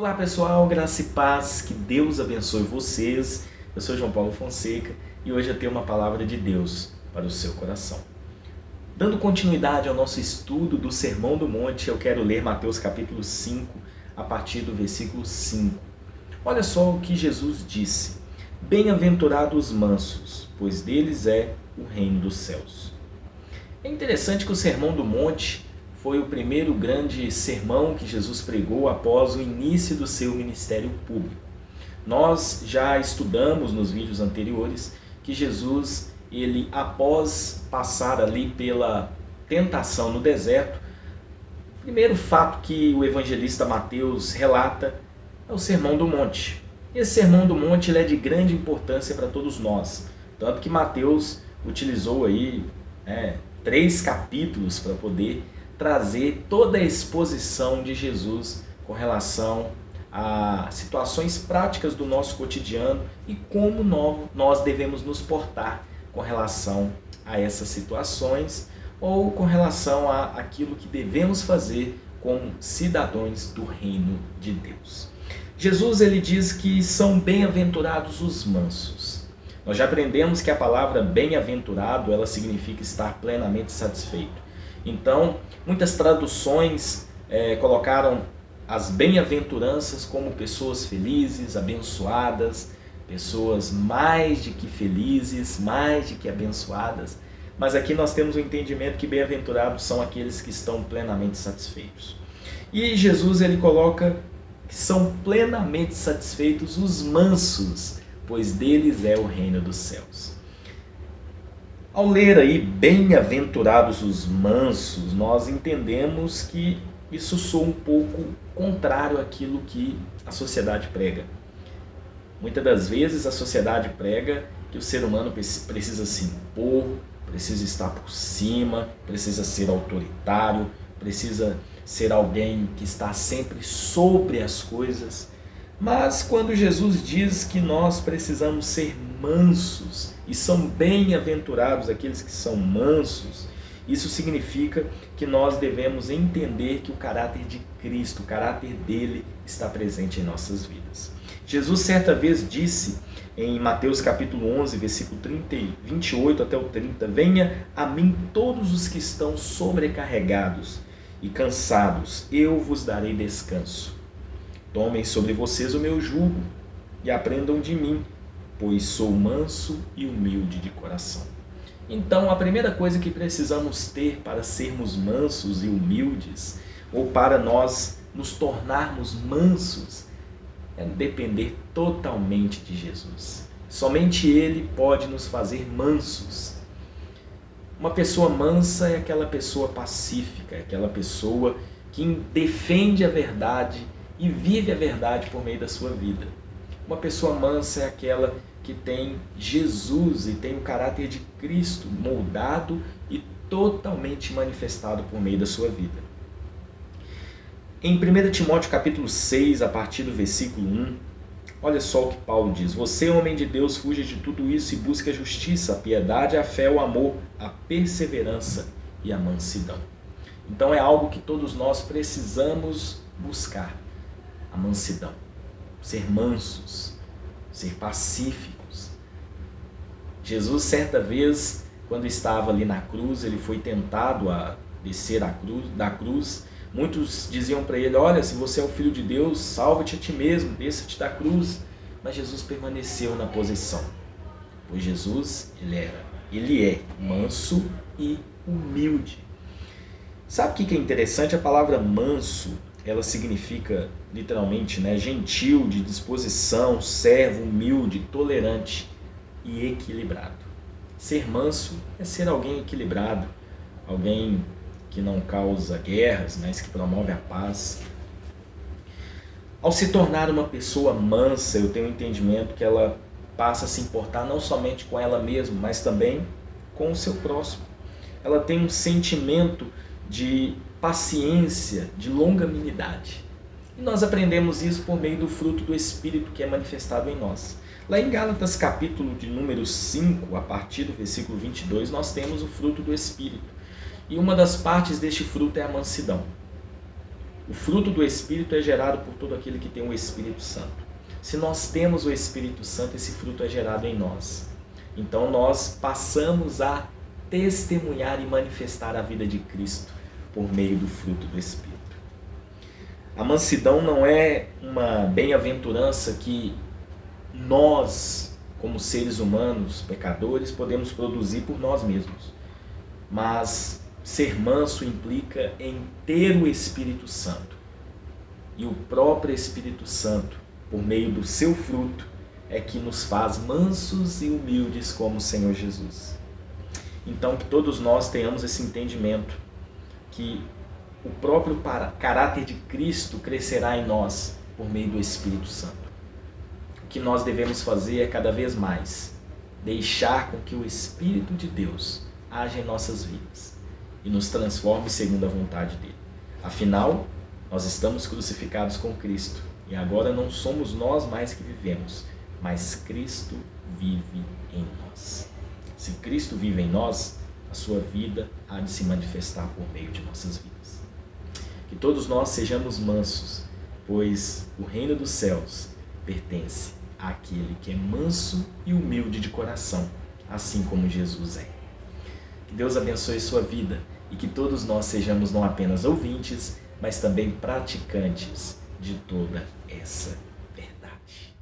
Olá pessoal, graça e paz, que Deus abençoe vocês. Eu sou João Paulo Fonseca e hoje eu tenho uma palavra de Deus para o seu coração. Dando continuidade ao nosso estudo do Sermão do Monte, eu quero ler Mateus capítulo 5, a partir do versículo 5. Olha só o que Jesus disse: Bem-aventurados os mansos, pois deles é o reino dos céus. É interessante que o Sermão do Monte foi o primeiro grande sermão que Jesus pregou após o início do seu ministério público. Nós já estudamos nos vídeos anteriores que Jesus, após passar ali pela tentação no deserto, o primeiro fato que o evangelista Mateus relata é o Sermão do Monte. Esse Sermão do Monte ele é de grande importância para todos nós, tanto que Mateus utilizou aí 3 capítulos para poder trazer toda a exposição de Jesus com relação a situações práticas do nosso cotidiano e como nós devemos nos portar com relação a essas situações ou com relação a aquilo que devemos fazer como cidadãos do reino de Deus. Jesus ele diz que são bem-aventurados os mansos. Nós já aprendemos que a palavra bem-aventurado ela significa estar plenamente satisfeito. Então, muitas traduções colocaram as bem-aventuranças como pessoas felizes, abençoadas, pessoas mais de que felizes, mais de que abençoadas. Mas aqui nós temos o entendimento que bem-aventurados são aqueles que estão plenamente satisfeitos. E Jesus ele coloca que são plenamente satisfeitos os mansos, pois deles é o reino dos céus. Ao ler aí, bem-aventurados os mansos, nós entendemos que isso soa um pouco contrário àquilo que a sociedade prega. Muitas das vezes a sociedade prega que o ser humano precisa se impor, precisa estar por cima, precisa ser autoritário, precisa ser alguém que está sempre sobre as coisas. Mas quando Jesus diz que nós precisamos ser mansos e são bem-aventurados aqueles que são mansos, isso significa que nós devemos entender que o caráter de Cristo, o caráter dele está presente em nossas vidas. Jesus certa vez disse em Mateus capítulo 11, versículo 28 até o 30, Venha a mim todos os que estão sobrecarregados e cansados, eu vos darei descanso. Tomem sobre vocês o meu jugo e aprendam de mim, pois sou manso e humilde de coração. Então, a primeira coisa que precisamos ter para sermos mansos e humildes, ou para nós nos tornarmos mansos, é depender totalmente de Jesus. Somente Ele pode nos fazer mansos. Uma pessoa mansa é aquela pessoa pacífica, é aquela pessoa que defende a verdade e vive a verdade por meio da sua vida. Uma pessoa mansa é aquela que tem Jesus e tem o caráter de Cristo moldado e totalmente manifestado por meio da sua vida. Em 1 Timóteo capítulo 6, a partir do versículo 1, olha só o que Paulo diz: Você, homem de Deus, fuja de tudo isso e busque a justiça, a piedade, a fé, o amor, a perseverança e a mansidão. Então é algo que todos nós precisamos buscar. A mansidão, ser mansos, ser pacíficos. Jesus, certa vez, quando estava ali na cruz, ele foi tentado a descer da cruz. Muitos diziam para ele, olha, se você é o Filho de Deus, salva-te a ti mesmo, desça-te da cruz. Mas Jesus permaneceu na posição, pois Jesus, ele é manso e humilde. Sabe o que é interessante? A palavra manso, ela significa literalmente gentil, de disposição, servo, humilde, tolerante e equilibrado. Ser manso é ser alguém equilibrado, alguém que não causa guerras, mas que promove a paz. Ao se tornar uma pessoa mansa, eu tenho o entendimento que ela passa a se importar não somente com ela mesma, mas também com o seu próximo. Ela tem um sentimento de paciência, de longanimidade. E nós aprendemos isso por meio do fruto do Espírito que é manifestado em nós. Lá em Gálatas capítulo de número 5, a partir do versículo 22, nós temos o fruto do Espírito. E uma das partes deste fruto é a mansidão. O fruto do Espírito é gerado por todo aquele que tem o Espírito Santo. Se nós temos o Espírito Santo, esse fruto é gerado em nós. Então nós passamos a testemunhar e manifestar a vida de Cristo por meio do fruto do Espírito. A mansidão não é uma bem-aventurança que nós, como seres humanos, pecadores, podemos produzir por nós mesmos. Mas ser manso implica em ter o Espírito Santo. E o próprio Espírito Santo, por meio do seu fruto, é que nos faz mansos e humildes como o Senhor Jesus. Então, que todos nós tenhamos esse entendimento, que o próprio caráter de Cristo crescerá em nós por meio do Espírito Santo. O que nós devemos fazer é cada vez mais deixar com que o Espírito de Deus haja em nossas vidas e nos transforme segundo a vontade dele. Afinal, nós estamos crucificados com Cristo e agora não somos nós mais que vivemos, mas Cristo vive em nós. Se Cristo vive em nós, a sua vida há de se manifestar por meio de nossas vidas. Que todos nós sejamos mansos, pois o reino dos céus pertence àquele que é manso e humilde de coração, assim como Jesus é. Que Deus abençoe sua vida e que todos nós sejamos não apenas ouvintes, mas também praticantes de toda essa verdade.